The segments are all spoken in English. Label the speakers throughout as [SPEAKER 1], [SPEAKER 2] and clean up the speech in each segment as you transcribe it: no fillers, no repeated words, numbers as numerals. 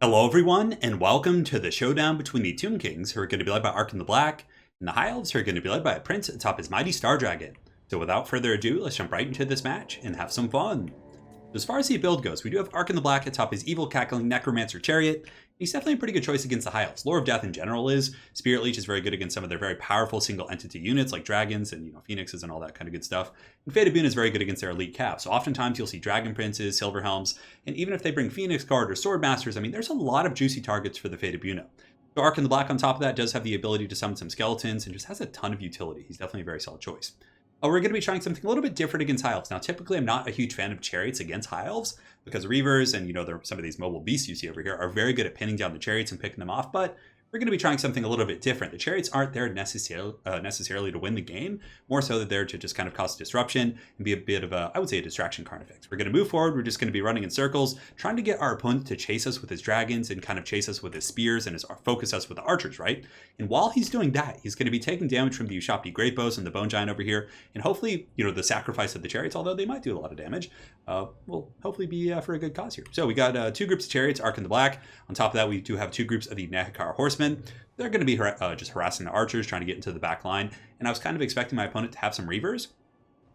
[SPEAKER 1] Hello everyone, and welcome to the showdown between the Tomb Kings, who are going to be led by Ark in the Black, and the High Elves, who are going to be led by a prince atop his mighty Star Dragon. So without further ado, let's jump right into this match and have some fun. As far as the build goes, we do have Ark in the Black atop his evil cackling Necromancer Chariot. He's definitely a pretty good choice against the High Elves. Lore of Death in general is. Spirit Leech is very good against some of their very powerful single entity units like dragons and phoenixes and all that kind of good stuff. And Fate of Boon is very good against their elite cap. So oftentimes you'll see Dragon Princes, Silver Helms, and even if they bring Phoenix Guard or Sword Masters, I mean there's a lot of juicy targets for the Fate of Boon. So Ark in the Black on top of that does have the ability to summon some skeletons and just has a ton of utility. He's definitely a very solid choice. We're going to be trying something a little bit different against High Elves. Now, typically, I'm not a huge fan of Chariots against High Elves because Reavers and, some of these mobile beasts you see over here are very good at pinning down the Chariots and picking them off, but we're going to be trying something a little bit different. The Chariots aren't there necessarily to win the game, more so that they're to just kind of cause disruption and be a bit of I would say, a distraction carnifex. We're going to move forward. We're just going to be running in circles, trying to get our opponent to chase us with his dragons and kind of chase us with his spears and focus us with the archers, right? And while he's doing that, he's going to be taking damage from the Ushabti Great Bows and the Bone Giant over here, and hopefully, the sacrifice of the Chariots, although they might do a lot of damage, will hopefully be for a good cause here. So we got two groups of Chariots, Ark in the Black. On top of that, we do have two groups of the Nehekar Horsemen. They're going to be just harassing the archers, trying to get into the back line. And I was kind of expecting my opponent to have some Reavers.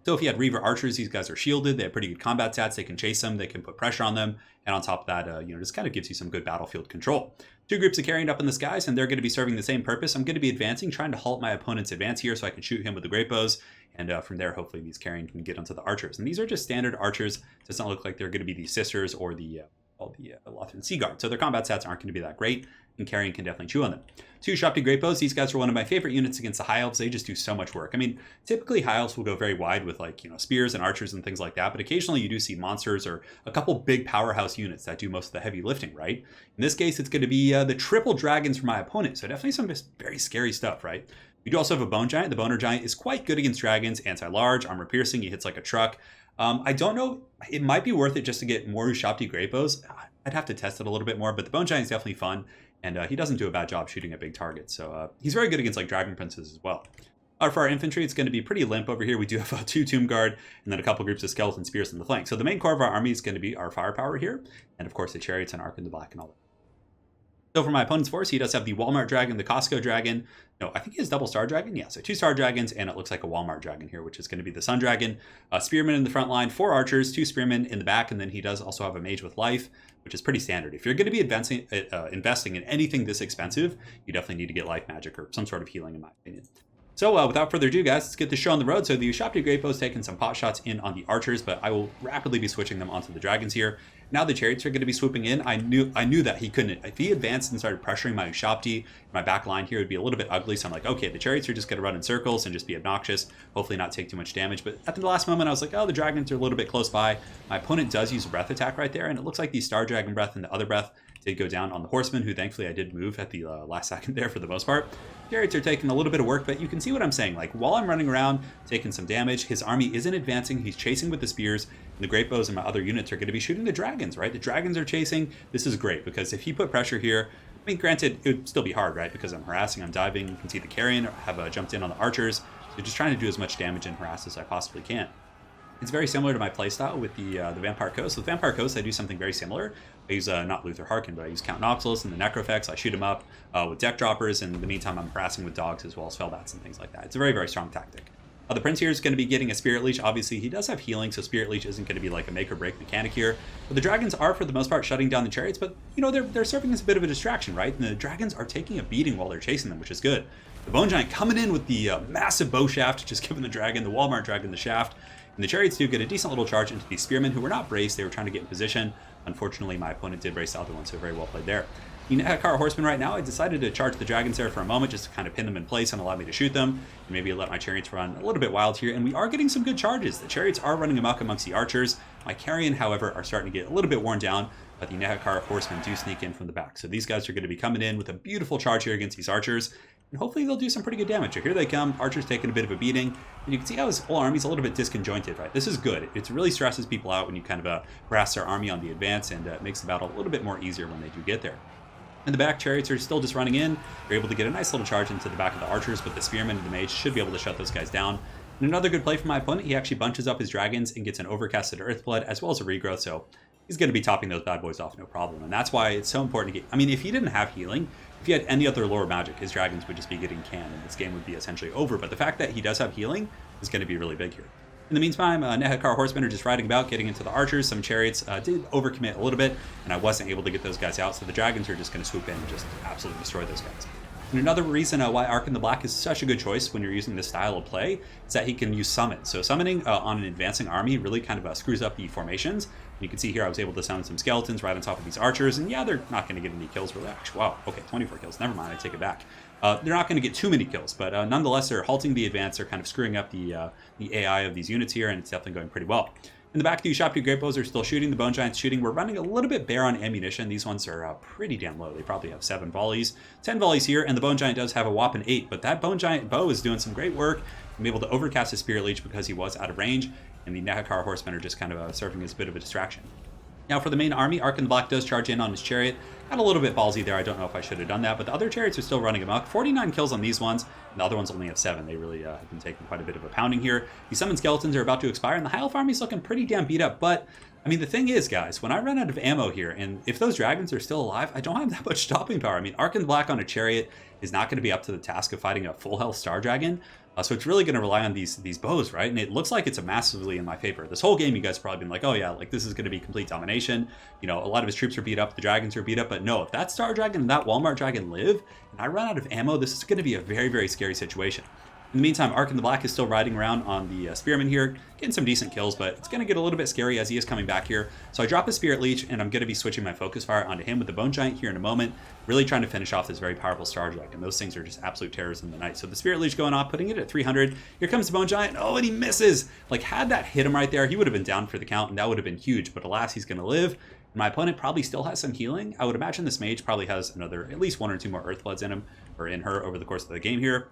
[SPEAKER 1] So if he had Reaver archers, these guys are shielded. They have pretty good combat stats. They can chase them. They can put pressure on them. And on top of that, just kind of gives you some good battlefield control. Two groups of carrying up in the skies, and they're going to be serving the same purpose. I'm going to be advancing, trying to halt my opponent's advance here so I can shoot him with the great bows. And from there, hopefully these carrying can get onto the archers. And these are just standard archers. It doesn't look like they're going to be the sisters or the Lothran Sea Guard. So their combat stats aren't going to be that great, and carrying can definitely chew on them. Two Ushabti Great Bows. These guys are one of my favorite units against the High Elves. They just do so much work. I mean, typically High Elves will go very wide with spears and archers and things like that, but occasionally you do see monsters or a couple big powerhouse units that do most of the heavy lifting, right? In this case, it's going to be the triple dragons for my opponent. So definitely some very scary stuff, right? We do also have a Bone Giant. The Boner Giant is quite good against dragons, anti-large, armor piercing. He hits like a truck. I don't know. It might be worth it just to get more Ushabti Great Bows. I'd have to test it a little bit more, but the Bone Giant is definitely fun, and he doesn't do a bad job shooting at big targets. So he's very good against Dragon Princes as well. For our infantry, it's going to be pretty limp over here. We do have two Tomb Guard and then a couple groups of Skeleton Spears in the flank. So the main core of our army is going to be our firepower here, and of course the Chariots and Ark in the Black and all that. So for my opponent's force, he does have the Walmart Dragon, the Costco Dragon. No, I think he has double Star Dragon. Yeah, so two Star Dragons, and it looks like a Walmart Dragon here, which is going to be the Sun Dragon. Spearmen in the front line, 4 archers, 2 Spearmen in the back, and then he does also have a Mage with Life, which is pretty standard. If you're going to be investing in anything this expensive, you definitely need to get Life Magic or some sort of healing, in my opinion. So without further ado, guys, let's get this show on the road. So the Ushabti Great Bow is taking some pot shots in on the archers, but I will rapidly be switching them onto the dragons here. Now the Chariots are going to be swooping in. I knew that he couldn't. If he advanced and started pressuring my Ushabti, my back line here would be a little bit ugly. So I'm like, okay, the Chariots are just going to run in circles and just be obnoxious, hopefully not take too much damage. But at the last moment, I was like, oh, the dragons are a little bit close by. My opponent does use a breath attack right there, and it looks like the Star Dragon breath and the other breath did go down on the horseman, who thankfully I did move at the last second there for the most part. Chariots are taking a little bit of work, but you can see what I'm saying. While I'm running around taking some damage, his army isn't advancing. He's chasing with the spears, and the Great Bows and my other units are going to be shooting the dragons, right? The dragons are chasing. This is great because if he put pressure here, I mean, granted, it would still be hard, right? Because I'm harassing, I'm diving. You can see the carrion have jumped in on the archers. So just trying to do as much damage and harass as I possibly can. It's very similar to my playstyle with the Vampire Coast. With Vampire Coast, I do something very similar. I use not Luther Harkin, but I use Count Noxalis and the Necrofex. I shoot him up with deck droppers, and in the meantime, I'm harassing with dogs as well as Fellbats and things like that. It's a very, very strong tactic. The Prince here is going to be getting a Spirit Leech. Obviously, he does have healing, so Spirit Leech isn't going to be like a make or break mechanic here. But the dragons are, for the most part, shutting down the Chariots, but, they're serving as a bit of a distraction, right? And the dragons are taking a beating while they're chasing them, which is good. The Bone Giant coming in with the massive bow shaft, just giving the Walmart Dragon, the shaft. And the Chariots do get a decent little charge into the Spearmen, who were not braced. They were trying to get in position. Unfortunately, my opponent did brace the other one, so very well played there. The Nehekar Horsemen right now, I decided to charge the dragons there for a moment just to kind of pin them in place and allow me to shoot them. And maybe let my Chariots run a little bit wild here. And we are getting some good charges. The Chariots are running amok amongst the archers. My Carrion, however, are starting to get a little bit worn down, but the Nehekar Horsemen do sneak in from the back. So these guys are going to be coming in with a beautiful charge here against these archers. And hopefully they'll do some pretty good damage. So here they come, archers taking a bit of a beating. And you can see how his whole army's a little bit disconjointed, right? This is good. It really stresses people out when you kind of harass their army on the advance, and it makes the battle a little bit more easier when they do get there. In the back, Chariots are still just running in. They're able to get a nice little charge into the back of the archers, but the Spearmen and the Mage should be able to shut those guys down. And another good play from my opponent, he actually bunches up his dragons and gets an Overcasted Earthblood as well as a Regrowth, so he's going to be topping those bad boys off no problem. And that's why it's so important to get... I mean, if he didn't have healing, if he had any other lore magic, his dragons would just be getting canned and this game would be essentially over. But the fact that he does have healing is going to be really big here. In the meantime, Nehekar horsemen are just riding about, getting into the archers. Some chariots did overcommit a little bit, and I wasn't able to get those guys out, so the dragons are just going to swoop in and just absolutely destroy those guys. And another reason why Ark in the Black is such a good choice when you're using this style of play is that he can use summon. So summoning on an advancing army really kind of screws up the formations. You can see here I was able to summon some skeletons right on top of these archers, and yeah, they're not going to get any kills really. Actually, wow, okay, 24 kills. Never mind, I take it back. They're not going to get too many kills, but nonetheless, they're halting the advance. They're kind of screwing up the AI of these units here, and it's definitely going pretty well. In the back, the Ushapti Great Bows are still shooting. The Bone Giants shooting. We're running a little bit bare on ammunition. These ones are pretty damn low. They probably have 7 volleys, 10 volleys here, and the Bone Giant does have a whopping 8. But that Bone Giant bow is doing some great work. I'm able to overcast his Spirit Leech because he was out of range, and the Nehekar horsemen are just kind of serving as a bit of a distraction. Now for the main army, Ark in the Black does charge in on his chariot. Got a little bit ballsy there. I don't know if I should have done that, but the other chariots are still running amok. 49 kills on these ones, and the other ones only have 7. They really have been taking quite a bit of a pounding here. The summoned skeletons are about to expire, and the High Elf army is looking pretty damn beat up, but I mean, the thing is, guys, when I run out of ammo here, and if those dragons are still alive, I don't have that much stopping power. I mean, Ark in the Black on a chariot is not going to be up to the task of fighting a full health star dragon. So it's really going to rely on these bows, right? And it looks like it's massively in my favor. This whole game, you guys have probably been like, oh yeah, like this is going to be complete domination. You know, a lot of his troops are beat up, the dragons are beat up, but no, if that star dragon and that Walmart dragon live, and I run out of ammo, this is going to be a very, very scary situation. In the meantime, Ark in the Black is still riding around on the Spearman here, getting some decent kills, but it's going to get a little bit scary as he is coming back here. So I drop his Spirit Leech, and I'm going to be switching my focus fire onto him with the Bone Giant here in a moment, really trying to finish off this very powerful Star Dragon. Those things are just absolute terrors in the night. So the Spirit Leech going off, putting it at 300. Here comes the Bone Giant. Oh, and he misses! Like, had that hit him right there, he would have been down for the count, and that would have been huge. But alas, he's going to live. And my opponent probably still has some healing. I would imagine this mage probably has another, at least 1 or 2 more Earthbloods in him, or in her, over the course of the game here.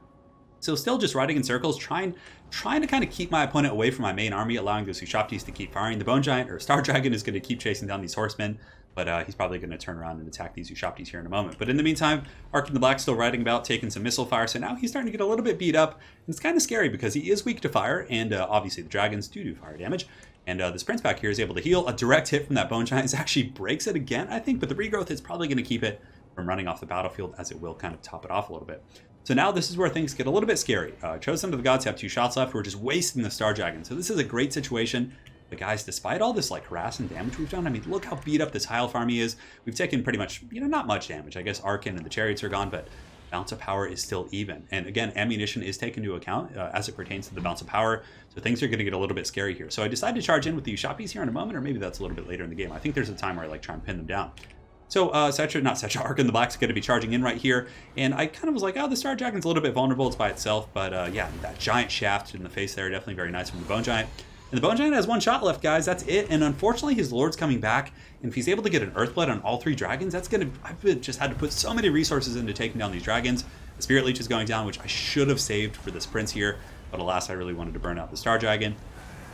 [SPEAKER 1] So still just riding in circles, trying to kind of keep my opponent away from my main army, allowing those Ushaptis to keep firing. The Bone Giant or Star Dragon is going to keep chasing down these horsemen, but he's probably going to turn around and attack these Ushaptis here in a moment. But in the meantime, Ark in the Black still riding about, taking some missile fire, so now he's starting to get a little bit beat up. And it's kind of scary because he is weak to fire, and obviously the dragons do fire damage. And this Prince back here is able to heal. A direct hit from that Bone Giant actually breaks it again, I think, but the regrowth is probably going to keep it from running off the battlefield, as it will kind of top it off a little bit. So now this is where things get a little bit scary. Chosen of the Gods have 2 shots left. We're just wasting the Star Dragon. So this is a great situation. But guys, despite all this like harass and damage we've done, I mean, look how beat up this High Elf army is. We've taken pretty much, you know, not much damage. I guess Arkin and the chariots are gone, but bounce of power is still even. And again, ammunition is taken into account as it pertains to the bounce of power. So things are going to get a little bit scary here. So I decided to charge in with the Ushapis here in a moment, or maybe that's a little bit later in the game. I think there's a time where I like try and pin them down. So Ark in the Black is going to be charging in right here, and I kind of was like, oh, the Star Dragon's a little bit vulnerable, it's by itself, but yeah, that giant shaft in the face there, definitely very nice from the Bone Giant. And the Bone Giant has 1 shot left, guys, that's it, and unfortunately his Lord's coming back, and if he's able to get an Earthblood on all 3 dragons, that's going to, I've just had to put so many resources into taking down these dragons. The Spirit Leech is going down, which I should have saved for this Prince here, but alas, I really wanted to burn out the Star Dragon.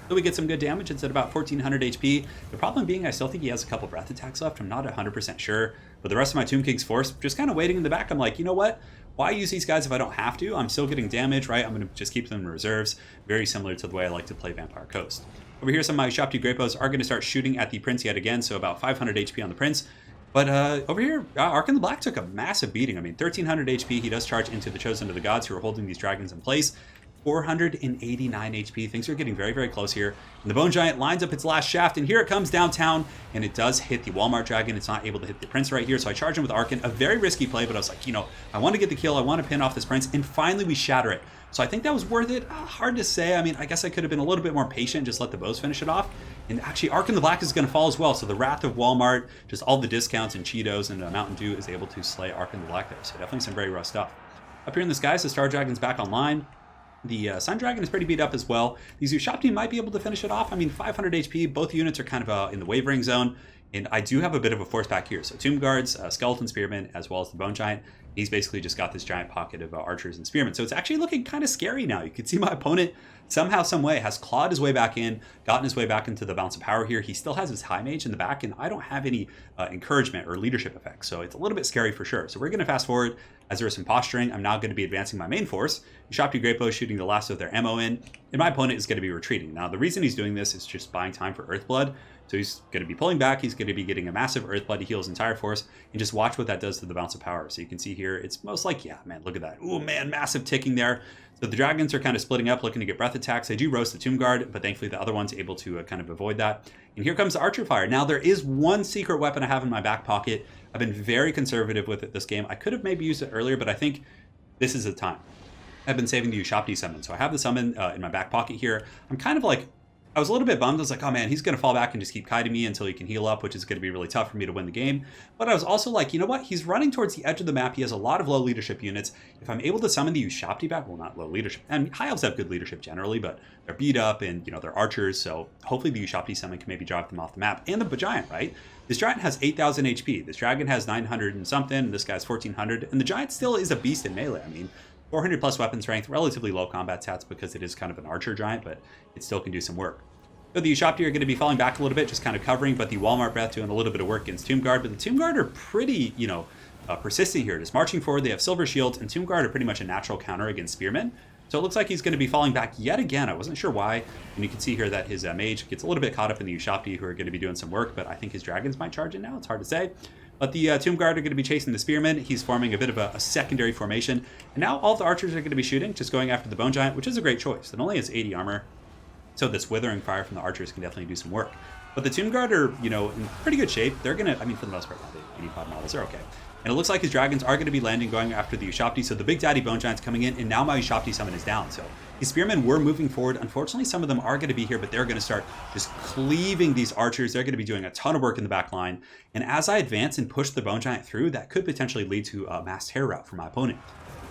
[SPEAKER 1] So we get some good damage. It's at about 1400 HP. The problem being I still think he has a couple breath attacks left. I'm not 100% sure. But the rest of my Tomb King's force just kind of waiting in the back. I'm like, you know what? Why use these guys if I don't have to? I'm still getting damage, right? I'm going to just keep them in reserves. Very similar to the way I like to play Vampire Coast. Over here, some of my Ushapti Great Bows are going to start shooting at the Prince yet again. So about 500 HP on the Prince. But over here, Ark in the Black took a massive beating. I mean, 1300 HP. He does charge into the Chosen of the Gods who are holding these dragons in place. 489 HP. Things are getting very, very close here. And the Bone Giant lines up its last shaft, and here it comes downtown, and it does hit the Walmart Dragon. It's not able to hit the Prince right here, so I charge him with Arkin. A very risky play, but I was like, you know, I want to get the kill. I want to pin off this Prince, and finally we shatter it. So I think that was worth it. Hard to say. I mean, I guess I could have been a little bit more patient, just let the bows finish it off. And actually, Ark in the Black is going to fall as well. So the Wrath of Walmart, just all the discounts and Cheetos and Mountain Dew is able to slay Ark in the Black there. So definitely some very rough stuff. Up here in the skies, the Star Dragon's back online. The Sun Dragon is pretty beat up as well. These Ushapti might be able to finish it off. I mean, 500 HP. Both units are kind of in the wavering zone. And I do have a bit of a force back here. So Tomb Guards, Skeleton Spearmen, as well as the Bone Giant. He's basically just got this giant pocket of archers and spearmen. So it's actually looking kind of scary now. You can see my opponent somehow, some way has clawed his way back in, gotten his way back into the bounce of power here. He still has his high mage in the back, and I don't have any encouragement or leadership effects. So it's a little bit scary for sure. So we're going to fast forward as there is some posturing. I'm now going to be advancing my main force. Ushapti Great Bow shooting the last of their ammo in, and my opponent is going to be retreating. Now, the reason he's doing this is just buying time for Earthblood. So he's going to be pulling back. He's going to be getting a massive Earthblood to heal his entire force. And just watch what that does to the bounce of power. So you can see here, it's most like, yeah, man, look at that. Oh, man, massive ticking there. So the dragons are kind of splitting up, looking to get breath attacks. They do roast the Tomb Guard, but thankfully the other one's able to kind of avoid that. And here comes the Archer Fire. Now, there is one secret weapon I have in my back pocket. I've been very conservative with it this game. I could have maybe used it earlier, but I think this is the time. I've been saving the Ushapti summon. So I have the summon in my back pocket here. I'm kind of like, I was a little bit bummed. I was like, oh man, he's going to fall back and just keep kiting me until he can heal up, which is going to be really tough for me to win the game. But I was also like, you know what? He's running towards the edge of the map. He has a lot of low leadership units. If I'm able to summon the Ushapti back, well, not low leadership. And High Elves have good leadership generally, but they're beat up and, you know, they're archers. So hopefully the Ushapti summon can maybe drive them off the map. And the Giant, right? This Giant has 8,000 HP. This Dragon has 900 and something. And this guy's 1,400. And the Giant still is a beast in melee. I mean, 400 plus weapon strength, relatively low combat stats because it is kind of an archer giant, but it still can do some work. So the Ushapti are going to be falling back a little bit, just kind of covering, but the Walmart Breath doing a little bit of work against Tomb Guard. But the Tomb Guard are pretty, you know, persistent here. Just marching forward, they have silver shields, and Tomb Guard are pretty much a natural counter against Spearmen. So it looks like he's going to be falling back yet again. I wasn't sure why. And you can see here that his mage gets a little bit caught up in the Ushapti, who are going to be doing some work, but I think his dragons might charge in now. It's hard to say. But the Tomb Guard are going to be chasing the Spearmen. He's forming a bit of a secondary formation. And now all the archers are going to be shooting, just going after the Bone Giant, which is a great choice. It only has 80 armor. So this Withering Fire from the archers can definitely do some work. But the Tomb Guard are, you know, in pretty good shape. They're going to, I mean, for the most part, the 85 models are okay. And it looks like his dragons are going to be landing, going after the Ushapti. So the Big Daddy Bone Giant's coming in, and now my Ushapti summon is down. So these Spearmen were moving forward. Unfortunately, some of them are going to be here, but they're going to start just cleaving these archers. They're going to be doing a ton of work in the back line. And as I advance and push the Bone Giant through, that could potentially lead to a mass terror route for my opponent.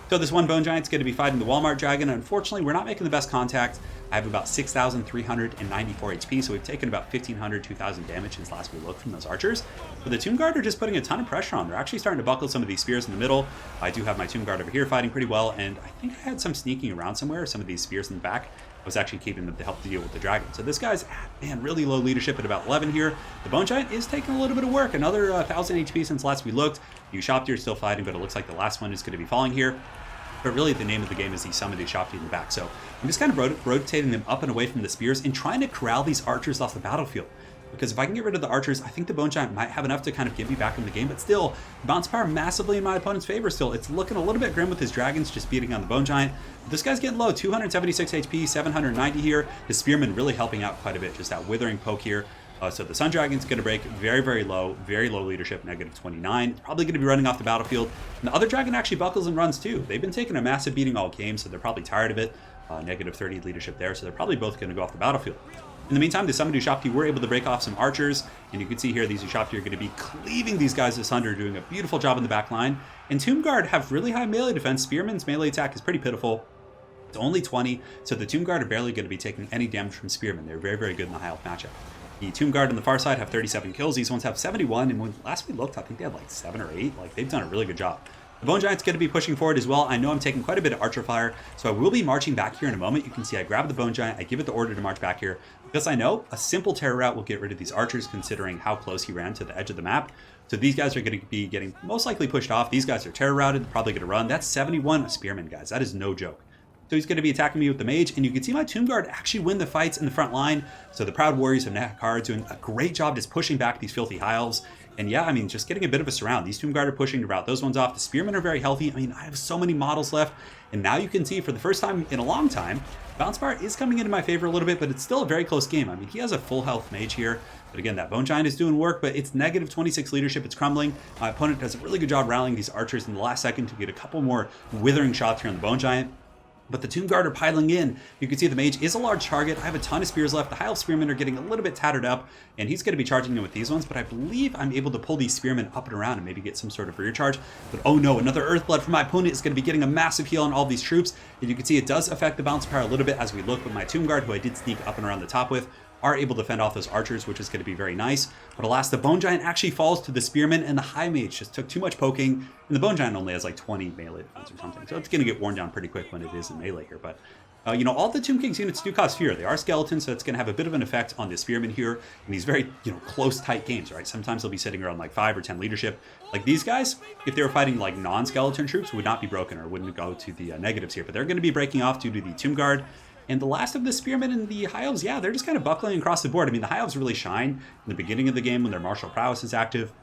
[SPEAKER 1] So this one Bone Giant's going to be fighting the Walmart Dragon. Unfortunately, we're not making the best contact. I have about 6,394 HP, so we've taken about 1,500, 2,000 damage since last we looked from those archers. But the Tomb Guard are just putting a ton of pressure on. They're actually starting to buckle some of these spears in the middle. I do have my Tomb Guard over here fighting pretty well, and I think I had some sneaking around somewhere. Some of these spears in the back, I was actually keeping them to help deal with the dragon. So this guy's, man, really low leadership at about 11 here. The Bone Giant is taking a little bit of work. Another 1,000 HP since last we looked. Ushapti are still fighting, but it looks like the last one is going to be falling here. But really, the name of the game is the summon the Ushapti in the back. So I'm just kind of rotating them up and away from the spears and trying to corral these archers off the battlefield. Because if I can get rid of the archers, I think the Bone Giant might have enough to kind of get me back in the game. But still, bounce power massively in my opponent's favor still. It's looking a little bit grim with his dragons just beating on the Bone Giant. But this guy's getting low, 276 HP, 790 here. His Spearman really helping out quite a bit. Just that withering poke here. So the Sun Dragon's going to break very, very low leadership, negative 29. It's probably going to be running off the battlefield. And the other dragon actually buckles and runs too. They've been taking a massive beating all game, so they're probably tired of it. Negative 30 leadership there, so they're probably both going to go off the battlefield. In the meantime, the summoned Ushapti were able to break off some archers, and you can see here these Ushapti are going to be cleaving these guys asunder, doing a beautiful job in the back line. And Tomb Guard have really high melee defense. Spearman's melee attack is pretty pitiful. It's only 20, so the Tomb Guard are barely going to be taking any damage from Spearmen. They're very, very good in the high health matchup. The Tomb Guard on the far side have 37 kills. These ones have 71, and when last we looked, I think they had like 7 or 8. Like, they've done a really good job. The Bone Giant's going to be pushing forward as well. I know I'm taking quite a bit of Archer Fire, so I will be marching back here in a moment. You can see I grab the Bone Giant, I give it the order to march back here, because I know a simple terror route will get rid of these archers, considering how close he ran to the edge of the map. So these guys are going to be getting most likely pushed off. These guys are terror routed, probably going to run. That's 71 Spearmen, guys. That is no joke. So he's going to be attacking me with the mage, and you can see my Tomb Guard actually win the fights in the front line. So the Proud Warriors of Nakar doing a great job just pushing back these filthy High Elves. And yeah, I mean, just getting a bit of a surround. These Tomb Guard are pushing to rout those ones off. The Spearmen are very healthy. I mean, I have so many models left. And now you can see for the first time in a long time, bounce power is coming into my favor a little bit, but it's still a very close game. I mean, he has a full health mage here. But again, that Bone Giant is doing work, but it's negative 26 leadership. It's crumbling. My opponent does a really good job rallying these archers in the last second to get a couple more withering shots here on the Bone Giant. But the Tomb Guard are piling in. You can see the mage is a large target. I have a ton of spears left. The High Elf Spearmen are getting a little bit tattered up, and he's going to be charging in with these ones, but I believe I'm able to pull these Spearmen up and around and maybe get some sort of rear charge. But oh no, another Earthblood from my opponent is going to be getting a massive heal on all these troops. And you can see it does affect the bounce power a little bit as we look, but my Tomb Guard, who I did sneak up and around the top with, are able to fend off those archers, which is going to be very nice. But alas, the Bone Giant actually falls to the Spearmen, and the High Mage just took too much poking, and the Bone Giant only has like 20 melee defense or something, so it's going to get worn down pretty quick when it is in melee here. But you know, all the Tomb King's units do cause fear. They are skeletons, so it's going to have a bit of an effect on the Spearmen here in these very, you know, close, tight games, right? Sometimes they'll be sitting around like 5 or 10 leadership. Like these guys, if they were fighting like non-skeleton troops, would not be broken or wouldn't go to the negatives here. But they're going to be breaking off due to the Tomb Guard. And the last of the Spearmen and the High Elves, yeah, they're just kind of buckling across the board. I mean, the High Elves really shine in the beginning of the game when their martial prowess is active.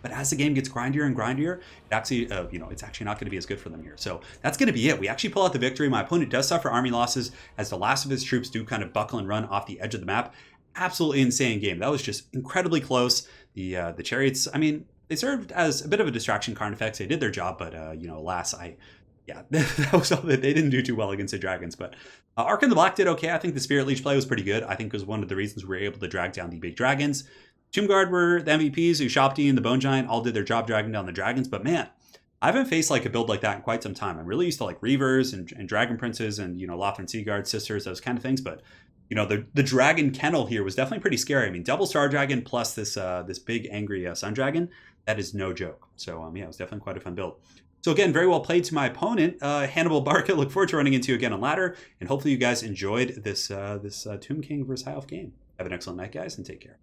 [SPEAKER 1] But as the game gets grindier and grindier, it actually, it's actually not going to be as good for them here. So that's going to be it. We actually pull out the victory. My opponent does suffer army losses as the last of his troops do kind of buckle and run off the edge of the map. Absolutely insane game. That was just incredibly close. The chariots, I mean, they served as a bit of a distraction card effects. They did their job, but alas, that was all that they didn't do too well against the dragons. But Ark in the Black did okay. I think the Spirit Leech play was pretty good. I think it was one of the reasons we were able to drag down the big dragons. Tomb Guard were the MVPs. Ushopti and the Bone Giant all did their job dragging down the dragons. But man, I haven't faced like a build like that in quite some time. I'm really used to like Reavers and Dragon Princes and Lothran Seaguard Sisters, those kind of things. But the Dragon Kennel here was definitely pretty scary. I mean, double Star Dragon plus this big angry Sun Dragon. That is no joke. So it was definitely quite a fun build. So again, very well played to my opponent, Hannibal Barca. Look forward to running into you again on ladder, and hopefully you guys enjoyed this Tomb King versus High Elf game. Have an excellent night, guys, and take care.